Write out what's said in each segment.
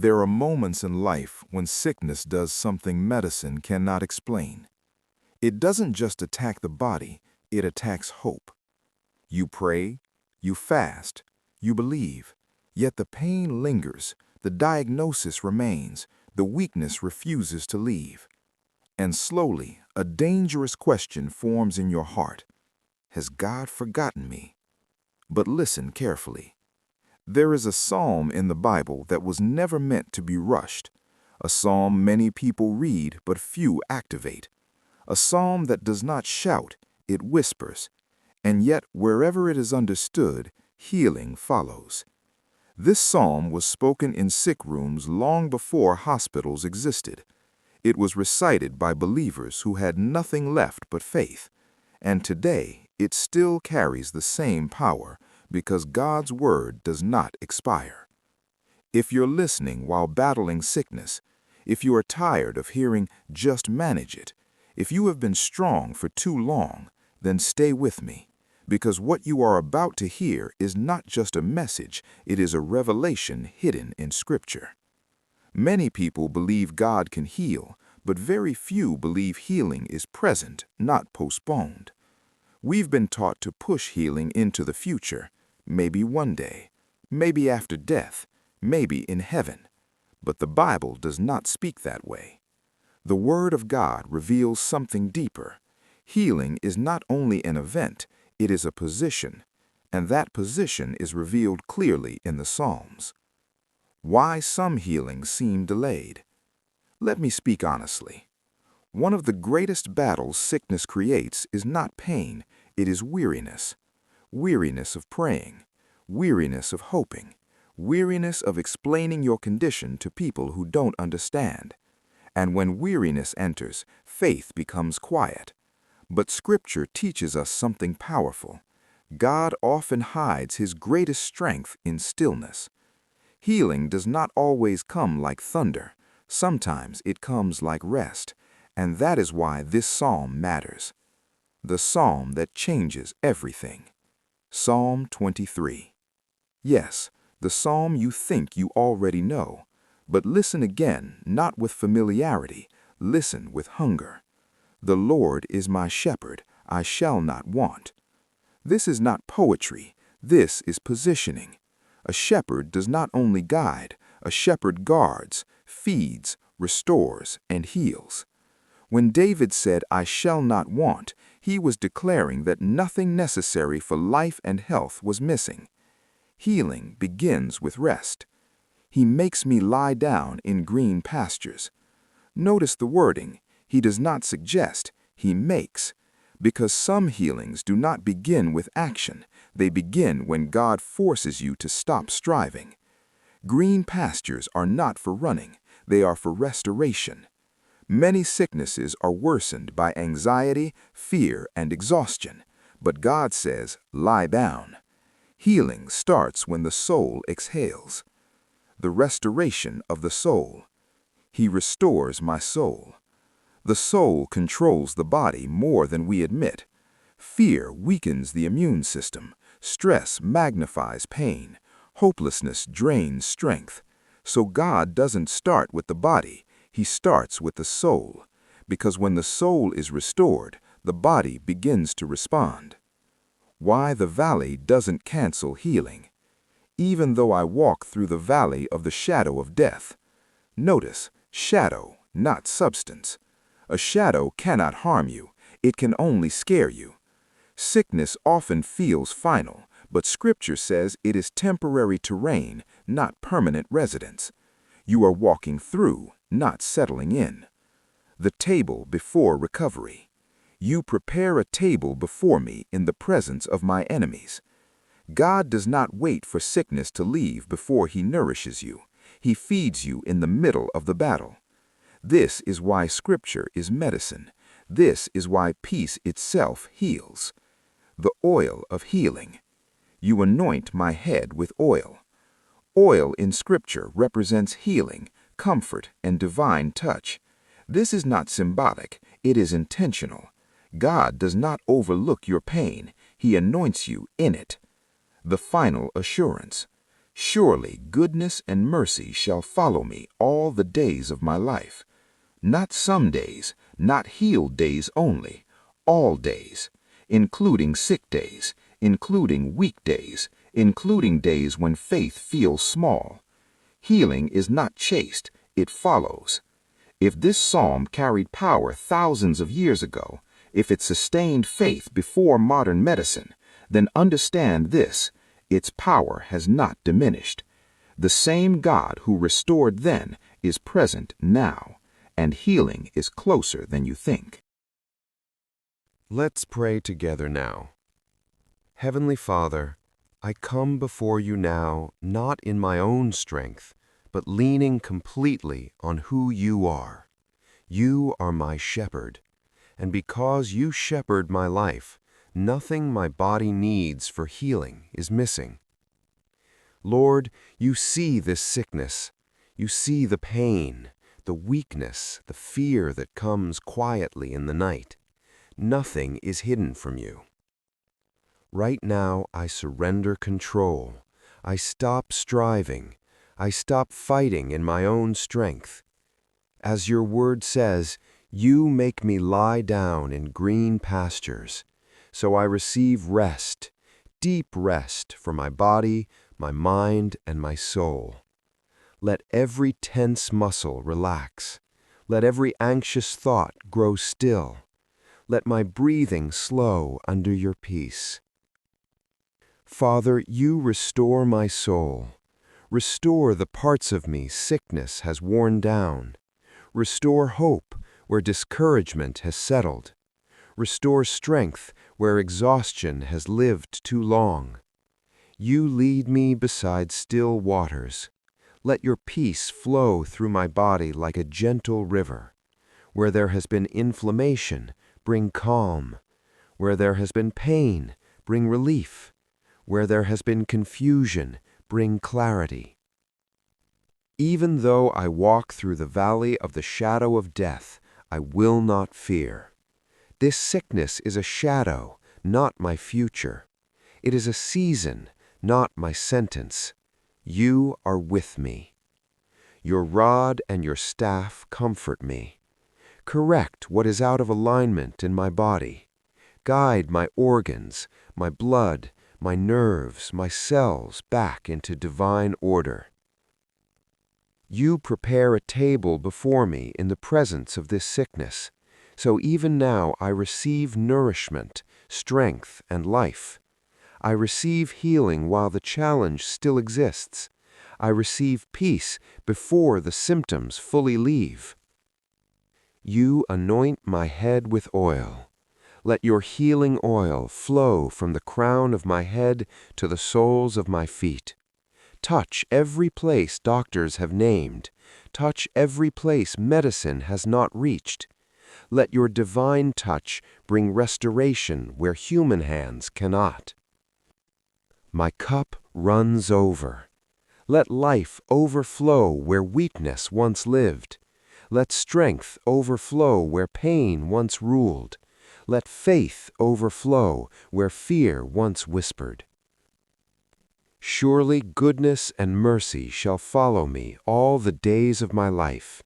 There are moments in life when sickness does something medicine cannot explain. It doesn't just attack the body, it attacks hope. You pray, you fast, you believe, yet the pain lingers, the diagnosis remains, the weakness refuses to leave. And slowly, a dangerous question forms in your heart. Has God forgotten me? But listen carefully. There is a psalm in the Bible that was never meant to be rushed, a psalm many people read but few activate, a psalm that does not shout, it whispers, and yet wherever it is understood, healing follows. This psalm was spoken in sick rooms long before hospitals existed. It was recited by believers who had nothing left but faith, and today it still carries the same power, because God's word does not expire. If you're listening while battling sickness, if you are tired of hearing "just manage it," if you have been strong for too long, then stay with me, because what you are about to hear is not just a message, it is a revelation hidden in Scripture. Many people believe God can heal, but very few believe healing is present, not postponed. We've been taught to push healing into the future, maybe one day, maybe after death, maybe in heaven. But the Bible does not speak that way. The Word of God reveals something deeper. Healing is not only an event, it is a position, and that position is revealed clearly in the Psalms. Why some healings seem delayed? Let me speak honestly. One of the greatest battles sickness creates is not pain, it is weariness. Weariness of praying, weariness of hoping, weariness of explaining your condition to people who don't understand. And when weariness enters, faith becomes quiet. But Scripture teaches us something powerful. God often hides His greatest strength in stillness. Healing does not always come like thunder. Sometimes it comes like rest. And that is why this psalm matters. The psalm that changes everything. Psalm 23. Yes, the psalm you think you already know. But listen again, not with familiarity. Listen with hunger. The Lord is my shepherd, I shall not want. This is not poetry, this is positioning. A shepherd does not only guide, a shepherd guards, feeds, restores, and heals. When David said, "I shall not want," he was declaring that nothing necessary for life and health was missing. Healing begins with rest. He makes me lie down in green pastures. Notice the wording. He does not suggest, he makes. Because some healings do not begin with action. They begin when God forces you to stop striving. Green pastures are not for running. They are for restoration. Many sicknesses are worsened by anxiety, fear, and exhaustion. But God says, lie down. Healing starts when the soul exhales. The restoration of the soul. He restores my soul. The soul controls the body more than we admit. Fear weakens the immune system. Stress magnifies pain. Hopelessness drains strength. So God doesn't start with the body. He starts with the soul, because when the soul is restored, the body begins to respond. Why the valley doesn't cancel healing. Even though I walk through the valley of the shadow of death. Notice, shadow, not substance. A shadow cannot harm you, it can only scare you. Sickness often feels final, but Scripture says it is temporary terrain, not permanent residence. You are walking through, not settling in. The table before recovery. You prepare a table before me in the presence of my enemies. God does not wait for sickness to leave before He nourishes you. He feeds you in the middle of the battle. This is why Scripture is medicine. This is why peace itself heals. The oil of healing. You anoint my head with oil. Oil in Scripture represents healing, comfort, and divine touch. This is not symbolic, it is intentional. God does not overlook your pain, He anoints you in it. The final assurance. Surely goodness and mercy shall follow me all the days of my life. Not some days, not healed days only, all days, including sick days, including weak days, including days when faith feels small. Healing is not chased, it follows. If this psalm carried power thousands of years ago, if it sustained faith before modern medicine, then understand this: its power has not diminished. The same God who restored then is present now, and healing is closer than you think. Let's pray together now. Heavenly Father, I come before you now not in my own strength, but leaning completely on who you are. You are my shepherd, and because you shepherd my life, nothing my body needs for healing is missing. Lord, you see this sickness. You see the pain, the weakness, the fear that comes quietly in the night. Nothing is hidden from you. Right now, I surrender control. I stop striving. I stop fighting in my own strength. As your word says, you make me lie down in green pastures. So I receive rest, deep rest for my body, my mind, and my soul. Let every tense muscle relax. Let every anxious thought grow still. Let my breathing slow under your peace. Father, you restore my soul. Restore the parts of me sickness has worn down. Restore hope where discouragement has settled. Restore strength where exhaustion has lived too long. You lead me beside still waters. Let your peace flow through my body like a gentle river. Where there has been inflammation, bring calm. Where there has been pain, bring relief. Where there has been confusion, bring clarity. Even though I walk through the valley of the shadow of death, I will not fear. This sickness is a shadow, not my future. It is a season, not my sentence. You are with me. Your rod and your staff comfort me. Correct what is out of alignment in my body. Guide my organs, my blood, my nerves, my cells back into divine order. You prepare a table before me in the presence of this sickness, so even now I receive nourishment, strength, and life. I receive healing while the challenge still exists. I receive peace before the symptoms fully leave. You anoint my head with oil. Let your healing oil flow from the crown of my head to the soles of my feet. Touch every place doctors have named. Touch every place medicine has not reached. Let your divine touch bring restoration where human hands cannot. My cup runs over. Let life overflow where weakness once lived. Let strength overflow where pain once ruled. Let faith overflow where fear once whispered. Surely goodness and mercy shall follow me all the days of my life.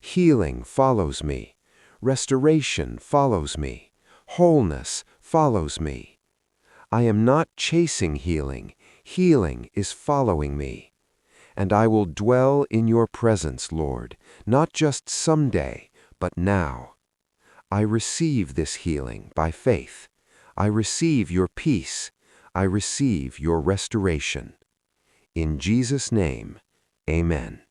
Healing follows me. Restoration follows me. Wholeness follows me. I am not chasing healing. Healing is following me. And I will dwell in your presence, Lord, not just someday, but now. I receive this healing by faith. I receive your peace. I receive your restoration. In Jesus' name, amen.